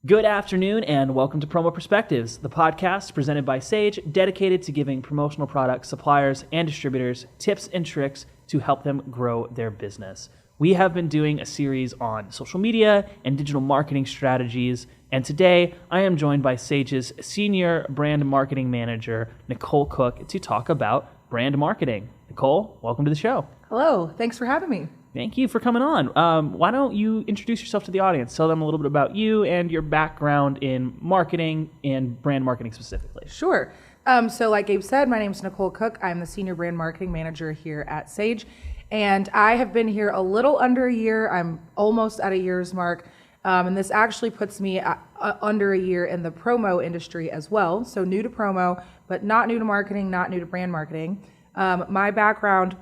Good afternoon and welcome to Promo Perspectives, the podcast presented by Sage, dedicated to giving promotional product suppliers and distributors tips and tricks to help them grow their business. We have been doing a series on social media and digital marketing strategies, and today I am joined by Sage's Senior Brand Marketing Manager, Nicole Cook, to talk about brand marketing. Nicole, welcome to the show. Hello, thanks for having me. Thank you for coming on. Why don't you introduce yourself to the audience? Tell them a little bit about you and your background in marketing and brand marketing specifically. Sure. So like Gabe said, my name is Nicole Cook. I'm the Senior Brand Marketing Manager here at Sage. And I have been here a little under a year. I'm almost at a year's mark. And this actually puts me under a year in the promo industry as well. So new to promo, but not new to marketing, not new to brand marketing. My background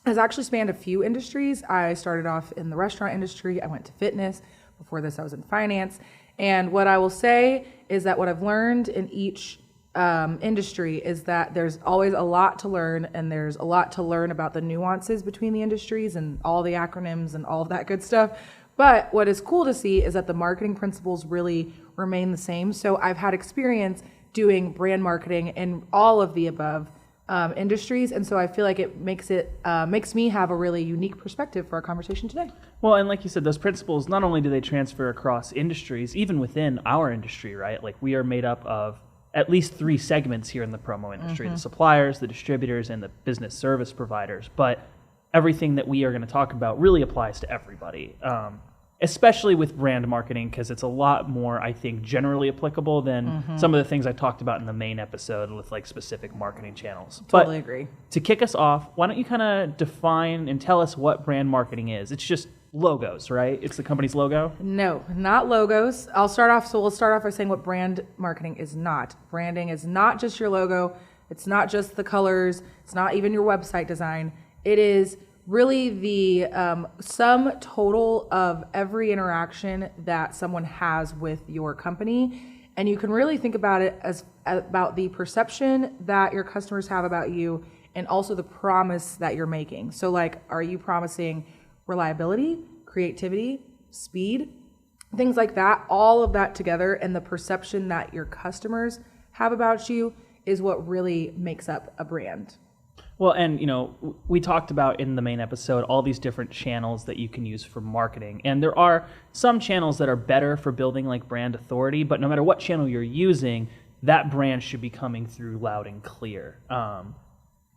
has actually spanned a few industries. I started off in the restaurant industry. I went to fitness. Before this, I was in finance. And what I will say is that what I've learned in each industry is that there's always a lot to learn, and there's a lot to learn about the nuances between the industries and all the acronyms and all of that good stuff. But what is cool to see is that the marketing principles really remain the same. So I've had experience doing brand marketing in all of the above industries, and so I feel like it makes me have a really unique perspective for our conversation today. Well, and like you said, those principles, not only do they transfer across industries, even within our industry, right? Like we are made up of at least three segments here in the promo industry, the suppliers, the distributors, and the business service providers. But everything that we are going to talk about really applies to everybody, especially with brand marketing, because it's a lot more, I think, generally applicable than some of the things I talked about in the main episode with like specific marketing channels. Totally agree. To kick us off, why don't you kind of define and tell us what brand marketing is? It's just logos, right? It's the company's logo? No, not logos. We'll start off by saying what brand marketing is not. Branding is not just your logo. It's not just the colors. It's not even your website design. It is really the sum total of every interaction that someone has with your company. And you can really think about it as about the perception that your customers have about you and also the promise that you're making. So like, are you promising reliability, creativity, speed, things like that? All of that together and the perception that your customers have about you is what really makes up a brand. Well, and we talked about in the main episode all these different channels that you can use for marketing. And there are some channels that are better for building like brand authority, but no matter what channel you're using, that brand should be coming through loud and clear.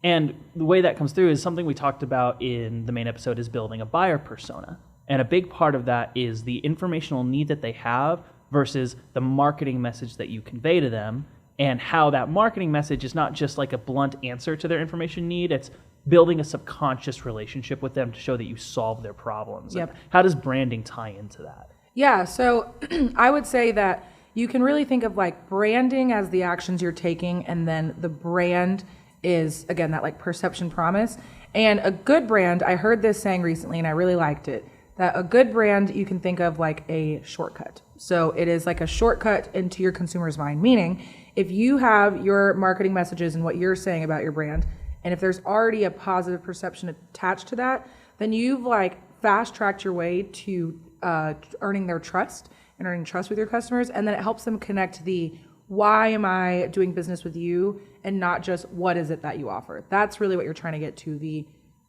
And the way that comes through is something we talked about in the main episode is building a buyer persona. And a big part of that is the informational need that they have versus the marketing message that you convey to them, and how that marketing message is not just like a blunt answer to their information need. It's building a subconscious relationship with them to show that you solve their problems. Yep. And how does branding tie into that? Yeah, so I would say that you can really think of like branding as the actions you're taking, and then the brand is, again, that like perception promise. And a good brand, I heard this saying recently and I really liked it, that a good brand you can think of like a shortcut. So it is like a shortcut into your consumer's mind, meaning if you have your marketing messages and what you're saying about your brand, and if there's already a positive perception attached to that, then you've like fast-tracked your way to earning their trust and earning trust with your customers, and then it helps them connect the why am I doing business with you and not just what is it that you offer. That's really what you're trying to get to, the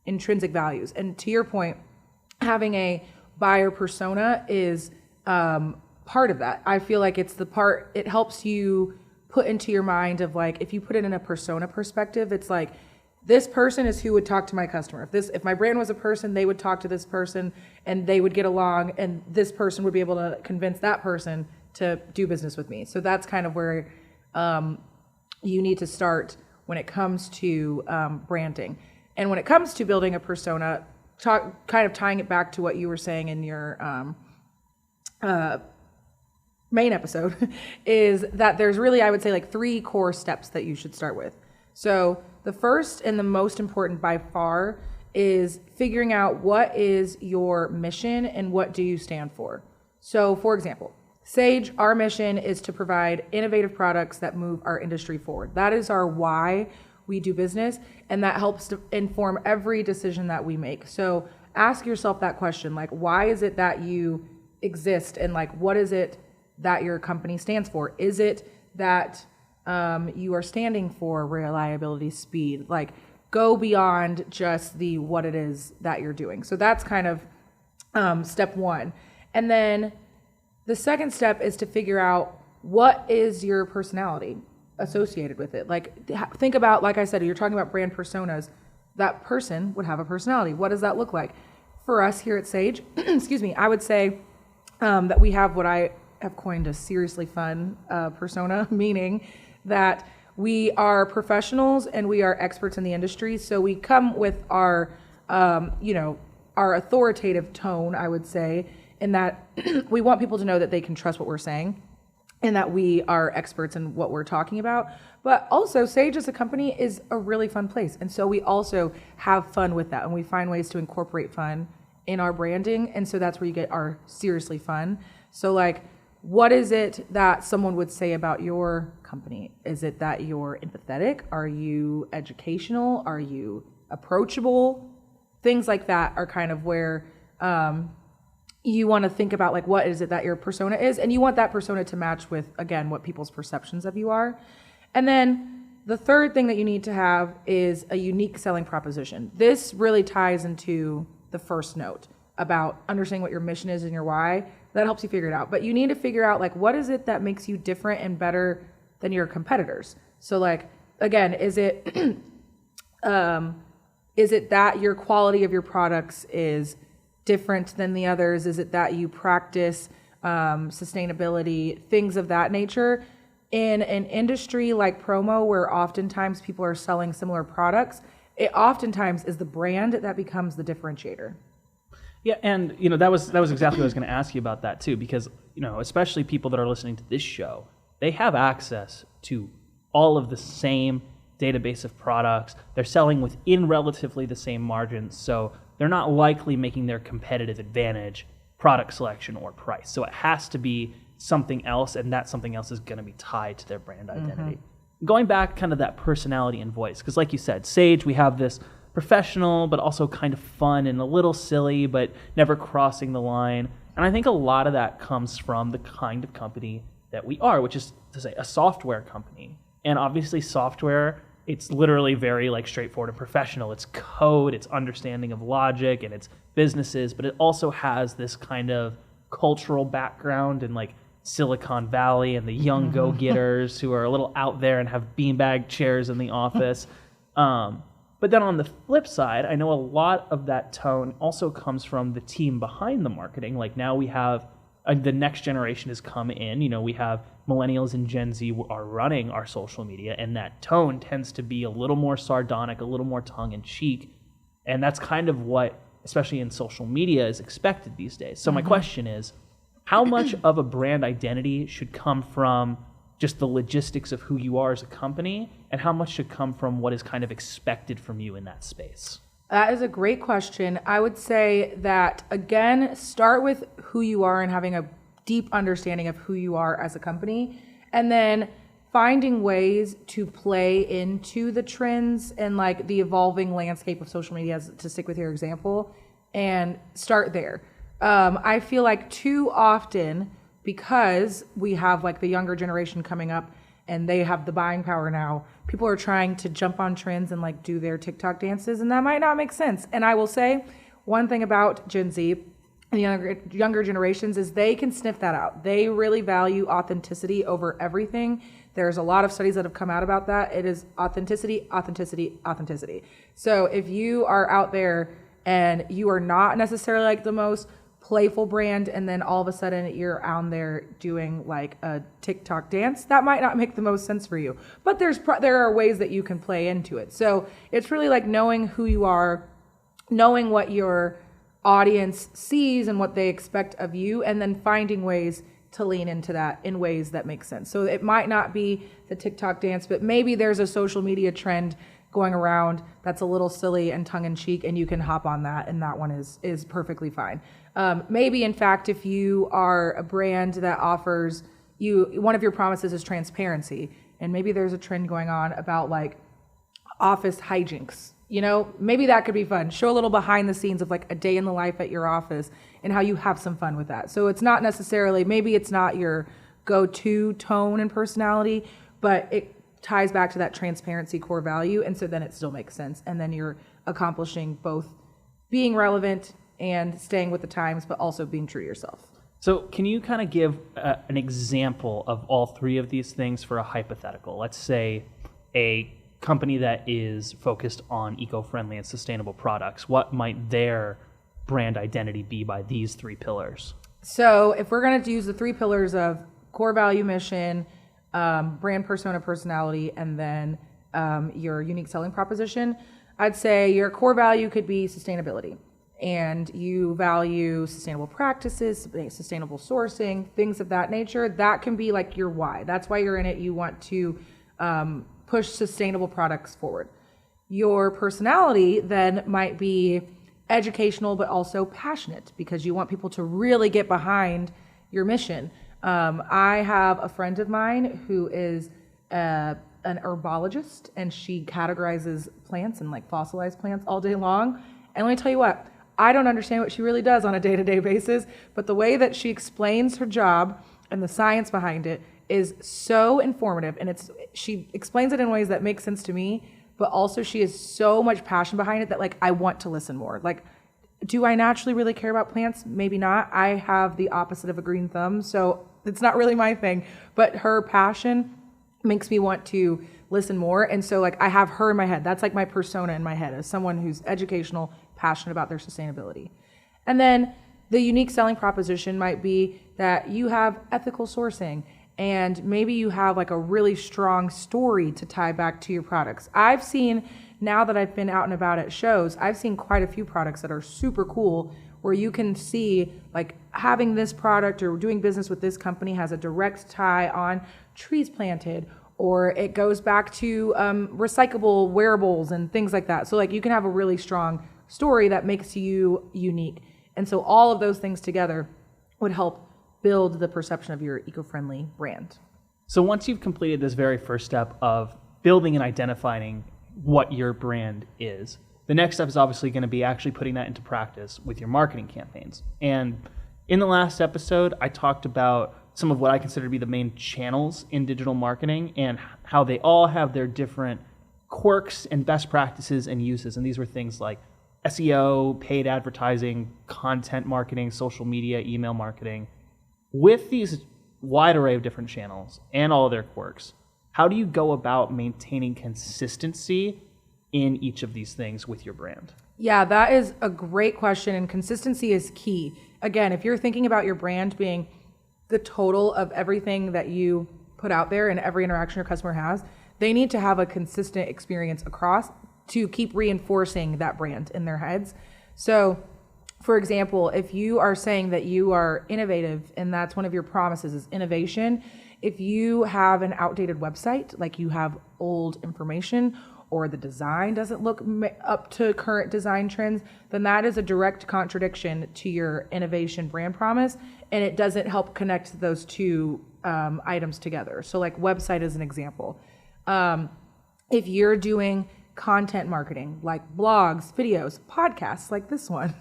intrinsic values. And to your point, having a buyer persona is part of that. I feel like it's the part, it helps you put into your mind of like, if you put it in a persona perspective, it's like, this person is who would talk to my customer. If my brand was a person, they would talk to this person and they would get along, and this person would be able to convince that person to do business with me. So that's kind of where you need to start when it comes to branding. And when it comes to building a persona, kind of tying it back to what you were saying in your main episode, is that there's really, I would say, like 3 core steps that you should start with. So the first and the most important by far is figuring out what is your mission and what do you stand for. So for example, Sage, our mission is to provide innovative products that move our industry forward. That is our why we do business, and that helps to inform every decision that we make. So ask yourself that question, like, why is it that you exist, and like, what is it that your company stands for? Is it that you are standing for reliability, speed? Like, go beyond just the what it is that you're doing. So that's kind of step one. And then the second step is to figure out what is your personality associated with it. Like, think about, like I said, you're talking about brand personas. That person would have a personality. What does that look like? For us here at Sage, excuse me, I would say that we have what I have coined a seriously fun persona, meaning that we are professionals and we are experts in the industry. So we come with our, our authoritative tone, I would say, in that we want people to know that they can trust what we're saying and that we are experts in what we're talking about. But also, Sage as a company is a really fun place. And so we also have fun with that, and we find ways to incorporate fun in our branding. And so that's where you get our seriously fun. So like, what is it that someone would say about your company? Is it that you're empathetic? Are you educational? Are you approachable? Things like that are kind of where you want to think about, like, what is it that your persona is? And you want that persona to match with, again, what people's perceptions of you are. And then the third thing that you need to have is a unique selling proposition. This really ties into the first note about understanding what your mission is and your why. That helps you figure it out. But you need to figure out, like, what is it that makes you different and better than your competitors? So, like, again, is it that your quality of your products is different than the others? Is it that you practice sustainability, things of that nature? In an industry like promo, where oftentimes people are selling similar products, it oftentimes is the brand that becomes the differentiator. Yeah, and that was exactly what I was going to ask you about that too, because especially people that are listening to this show, they have access to all of the same database of products. They're selling within relatively the same margins, so they're not likely making their competitive advantage product selection or price. So it has to be something else, and that something else is going to be tied to their brand identity. Mm-hmm. Going back kind of that personality and voice, because like you said, Sage, we have this professional, but also kind of fun and a little silly, but never crossing the line. And I think a lot of that comes from the kind of company that we are, which is to say a software company. And obviously software, it's literally very like straightforward and professional. It's code, it's understanding of logic, and it's businesses, but it also has this kind of cultural background in like Silicon Valley and the young go-getters who are a little out there and have beanbag chairs in the office. But then on the flip side, I know a lot of that tone also comes from the team behind the marketing. Like now we have the next generation has come in. We have millennials and Gen Z are running our social media, and that tone tends to be a little more sardonic, a little more tongue-in-cheek. And that's kind of what, especially in social media, is expected these days. So my question is, how much of a brand identity should come from just the logistics of who you are as a company, and how much should come from what is kind of expected from you in that space? That is a great question. I would say that, again, start with who you are and having a deep understanding of who you are as a company, and then finding ways to play into the trends and like the evolving landscape of social media, to stick with your example, and start there. I feel like too often, because we have like the younger generation coming up and they have the buying power now, people are trying to jump on trends and like do their TikTok dances, and that might not make sense. And I will say one thing about Gen Z and younger generations is they can sniff that out. They really value authenticity over everything. There's a lot of studies that have come out about that. It is authenticity, authenticity, authenticity. So if you are out there and you are not necessarily like the most playful brand, and then all of a sudden you're out there doing like a TikTok dance, that might not make the most sense for you. But there are ways that you can play into it. So it's really like knowing who you are, knowing what your audience sees and what they expect of you, and then finding ways to lean into that in ways that make sense. So it might not be the TikTok dance, but maybe there's a social media trend going around that's a little silly and tongue-in-cheek, and you can hop on that, and that one is perfectly fine. Maybe, in fact, if you are a brand that offers one of your promises is transparency, and maybe there's a trend going on about like office hijinks. Maybe that could be fun. Show a little behind the scenes of like a day in the life at your office and how you have some fun with that. So it's not necessarily, maybe it's not your go-to tone and personality, but it ties back to that transparency core value. And so then it still makes sense. And then you're accomplishing both being relevant and staying with the times, but also being true to yourself. So can you kind of give an example of all three of these things for a hypothetical? Let's say a company that is focused on eco-friendly and sustainable products. What might their brand identity be by these three pillars? So if we're going to use the three pillars of core value, mission, brand persona, personality, and then your unique selling proposition, I'd say your core value could be sustainability. And you value sustainable practices, sustainable sourcing, things of that nature. That can be like your why. That's why you're in it. You want to push sustainable products forward. Your personality then might be educational, but also passionate, because you want people to really get behind your mission. I have a friend of mine who is an herbologist, and she categorizes plants and like fossilized plants all day long. And let me tell you what, I don't understand what she really does on a day-to-day basis, but the way that she explains her job and the science behind it is so informative, and she explains it in ways that make sense to me, but also she has so much passion behind it that like I want to listen more. Like, do I naturally really care about plants? Maybe not. I have the opposite of a green thumb, so it's not really my thing, but her passion makes me want to listen more. And so like I have her in my head. That's like my persona in my head, as someone who's educational, passionate about their sustainability. And then the unique selling proposition might be that you have ethical sourcing, and maybe you have like a really strong story to tie back to your products. I've seen, now that I've been out and about at shows, I've seen quite a few products that are super cool, where you can see like having this product or doing business with this company has a direct tie on trees planted, or it goes back to recyclable wearables and things like that. So like you can have a really strong story that makes you unique. And so all of those things together would help build the perception of your eco-friendly brand. So once you've completed this very first step of building and identifying what your brand is, the next step is obviously going to be actually putting that into practice with your marketing campaigns. And in the last episode, I talked about some of what I consider to be the main channels in digital marketing and how they all have their different quirks and best practices and uses. And these were things like SEO, paid advertising, content marketing, social media, email marketing. With these wide array of different channels and all of their quirks, how do you go about maintaining consistency in each of these things with your brand? Yeah, that is a great question, and consistency is key. Again, if you're thinking about your brand being the total of everything that you put out there and every interaction your customer has, they need to have a consistent experience across to keep reinforcing that brand in their heads. So, for example, if you are saying that you are innovative and that's one of your promises is innovation, if you have an outdated website, like you have old information, or the design doesn't look up to current design trends, then that is a direct contradiction to your innovation brand promise, and it doesn't help connect those two items together. So like website is an example. If you're doing content marketing, like blogs, videos, podcasts like this one,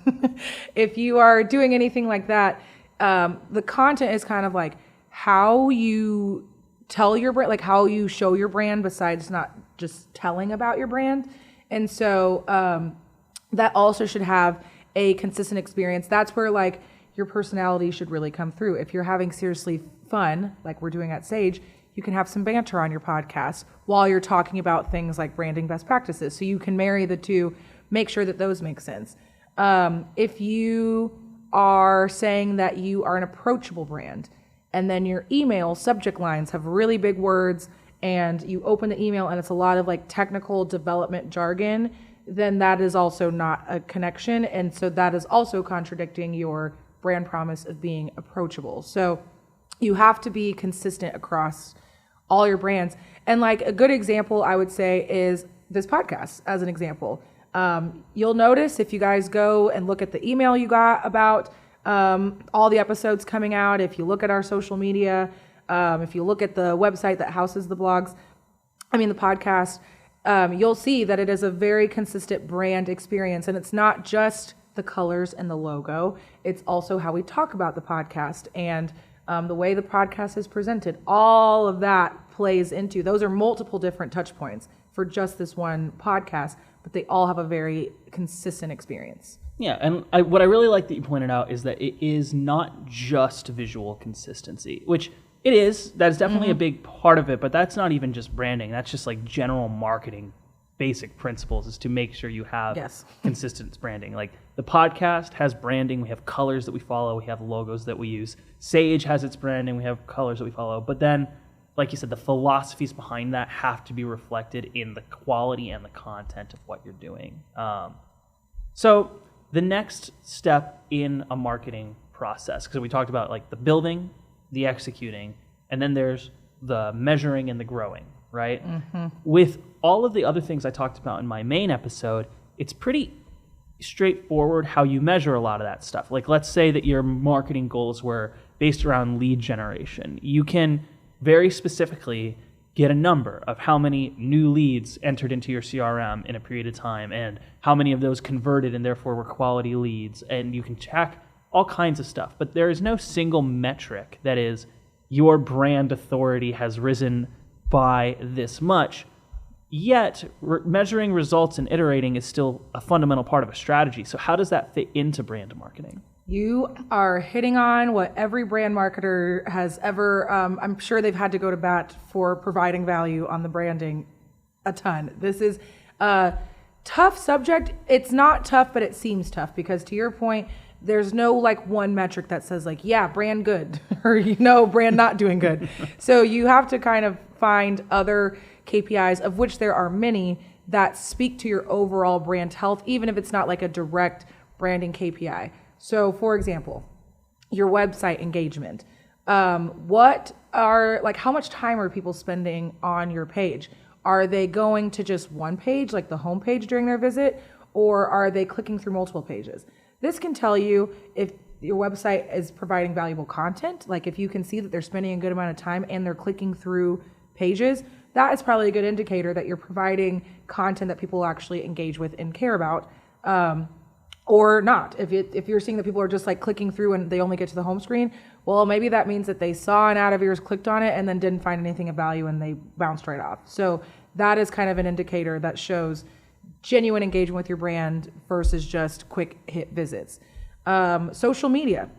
if you are doing anything like that, the content is kind of like how you tell your brand, like how you show your brand besides not just telling about your brand. And so that also should have a consistent experience. That's where like your personality should really come through. If you're having seriously fun, like we're doing at Sage, you can have some banter on your podcast while you're talking about things like branding best practices. So you can marry the two, make sure that those make sense. If you are saying that you are an approachable brand, and then your email subject lines have really big words, and you open the email and it's a lot of like technical development jargon, then that is also not a connection. And so that is also contradicting your brand promise of being approachable. So you have to be consistent across all your brands. And like a good example, I would say, is this podcast as an example. You'll notice if you guys go and look at the email you got about all the episodes coming out, if you look at our social media, if you look at the website that houses the the podcast, you'll see that it is a very consistent brand experience. And it's not just the colors and the logo. It's also how we talk about the podcast and the way the podcast is presented, all of that plays into, those are multiple different touch points for just this one podcast, but they all have a very consistent experience. Yeah, and what I really like that you pointed out is that it is not just visual consistency, which it is. That's definitely a big part of it, but that's not even just branding. That's just like general marketing basic principles, is to make sure you have consistent branding. Like the podcast has branding, we have colors that we follow, we have logos that we use. Sage has its branding, we have colors that we follow. But then, like you said, the philosophies behind that have to be reflected in the quality and the content of what you're doing. So the next step in a marketing process, because we talked about like the building, the executing, and then there's the measuring and the growing, right? With all of the other things I talked about in my main episode, it's pretty straightforward how you measure a lot of that stuff. Like let's say that your marketing goals were based around lead generation. You can very specifically get a number of how many new leads entered into your CRM in a period of time and how many of those converted and therefore were quality leads. And you can track all kinds of stuff, but there is no single metric that is your brand authority has risen by this much. Yet measuring results and iterating is still a fundamental part of a strategy. So how does that fit into brand marketing? You are hitting on what every brand marketer has ever, I'm sure they've had to go to bat for providing value on the branding a ton. This is a tough subject. It's not tough, but it seems tough because to your point, there's no like one metric that says like, yeah, brand good or, brand not doing good. So you have to kind of find other KPIs, of which there are many, that speak to your overall brand health, even if it's not like a direct branding KPI. So for example, your website engagement. What are, like, how much time are people spending on your page? Are they going to just one page, like the home page during their visit, or are they clicking through multiple pages? This can tell you if your website is providing valuable content. Like if you can see that they're spending a good amount of time and they're clicking through pages, that is probably a good indicator that you're providing content that people actually engage with and care about, or not. If you're seeing that people are just like clicking through and they only get to the home screen, well, maybe that means that they saw an ad of yours, clicked on it, and then didn't find anything of value and they bounced right off. So that is kind of an indicator that shows genuine engagement with your brand versus just quick hit visits. Social media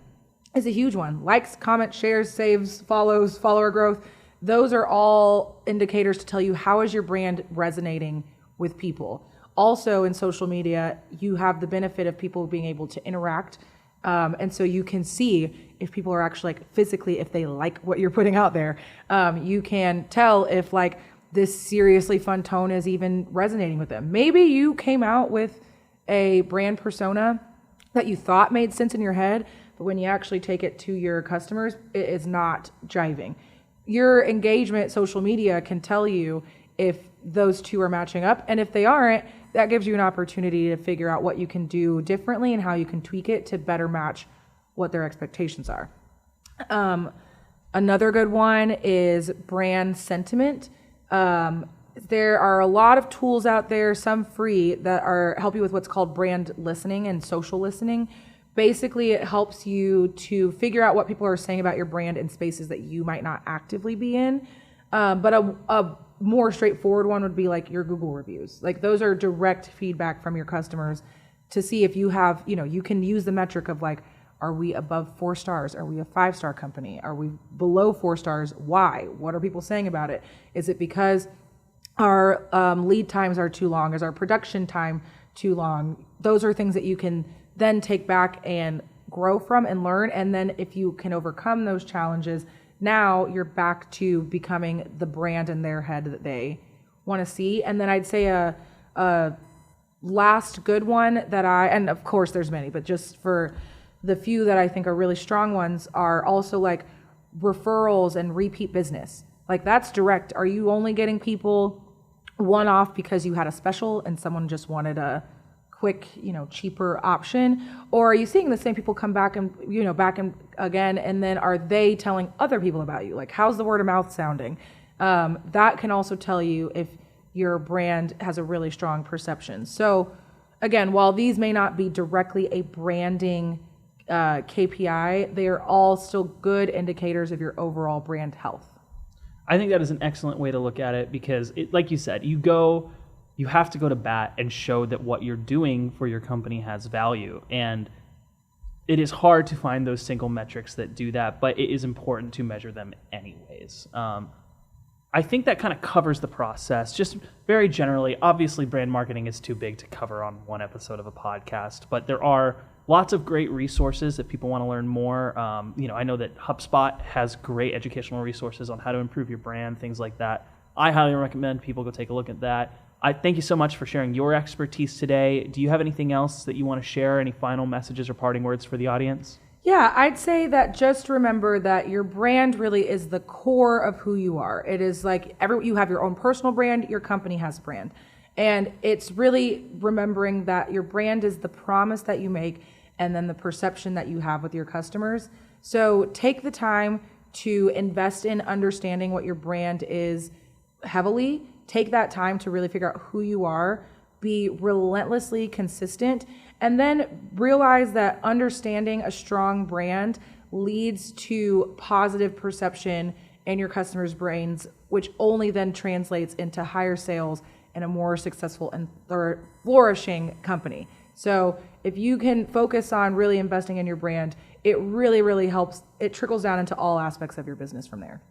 is a huge one. Likes, comments, shares, saves, follows, follower growth. Those are all indicators to tell you how is your brand resonating with people. Also in social media, you have the benefit of people being able to interact. And so you can see if people are actually like physically, if they like what you're putting out there. You can tell if like this seriously fun tone is even resonating with them. Maybe you came out with a brand persona that you thought made sense in your head, but when you actually take it to your customers, it is not jiving. Your engagement, social media can tell you if those two are matching up. And if they aren't, that gives you an opportunity to figure out what you can do differently and how you can tweak it to better match what their expectations are. Another good one is brand sentiment. There are a lot of tools out there, some free, that help you with what's called brand listening and social listening. Basically, it helps you to figure out what people are saying about your brand in spaces that you might not actively be in. But a more straightforward one would be like your Google reviews. Like those are direct feedback from your customers to see if you have, you can use the metric of like, are we above 4 stars? Are we a 5-star company? Are we below 4 stars? Why? What are people saying about it? Is it because our lead times are too long? Is our production time too long? Those are things that you can then take back and grow from and learn. And then if you can overcome those challenges, now you're back to becoming the brand in their head that they want to see. And then I'd say a last good one that and of course there's many, but just for the few that I think are really strong ones, are also like referrals and repeat business. Like that's direct. Are you only getting people one-off because you had a special and someone just wanted a quick, cheaper option? Or are you seeing the same people come back and, back and again, and then are they telling other people about you? Like, how's the word of mouth sounding? That can also tell you if your brand has a really strong perception. So again, while these may not be directly a branding KPI, they are all still good indicators of your overall brand health. I think that is an excellent way to look at it because, like you said, you have to go to bat and show that what you're doing for your company has value. And it is hard to find those single metrics that do that, but it is important to measure them anyways. I think that kind of covers the process. Just very generally, obviously brand marketing is too big to cover on one episode of a podcast, but there are lots of great resources if people want to learn more. I know that HubSpot has great educational resources on how to improve your brand, things like that. I highly recommend people go take a look at that. I thank you so much for sharing your expertise today. Do you have anything else that you want to share? Any final messages or parting words for the audience? Yeah, I'd say that just remember that your brand really is the core of who you are. It is like you have your own personal brand, your company has a brand. And it's really remembering that your brand is the promise that you make and then the perception that you have with your customers. So take the time to invest in understanding what your brand is heavily. Take that time to really figure out who you are, be relentlessly consistent, and then realize that understanding a strong brand leads to positive perception in your customers' brains, which only then translates into higher sales and a more successful and flourishing company. So if you can focus on really investing in your brand, it really, really helps. It trickles down into all aspects of your business from there.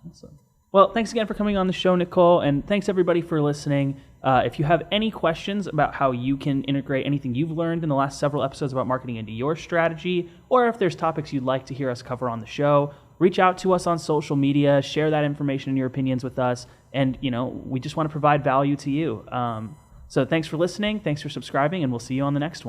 Awesome. Well, thanks again for coming on the show, Nicole, and thanks everybody for listening. If you have any questions about how you can integrate anything you've learned in the last several episodes about marketing into your strategy, or if there's topics you'd like to hear us cover on the show, reach out to us on social media, share that information and your opinions with us, and we just want to provide value to you. So thanks for listening, thanks for subscribing, and we'll see you on the next one.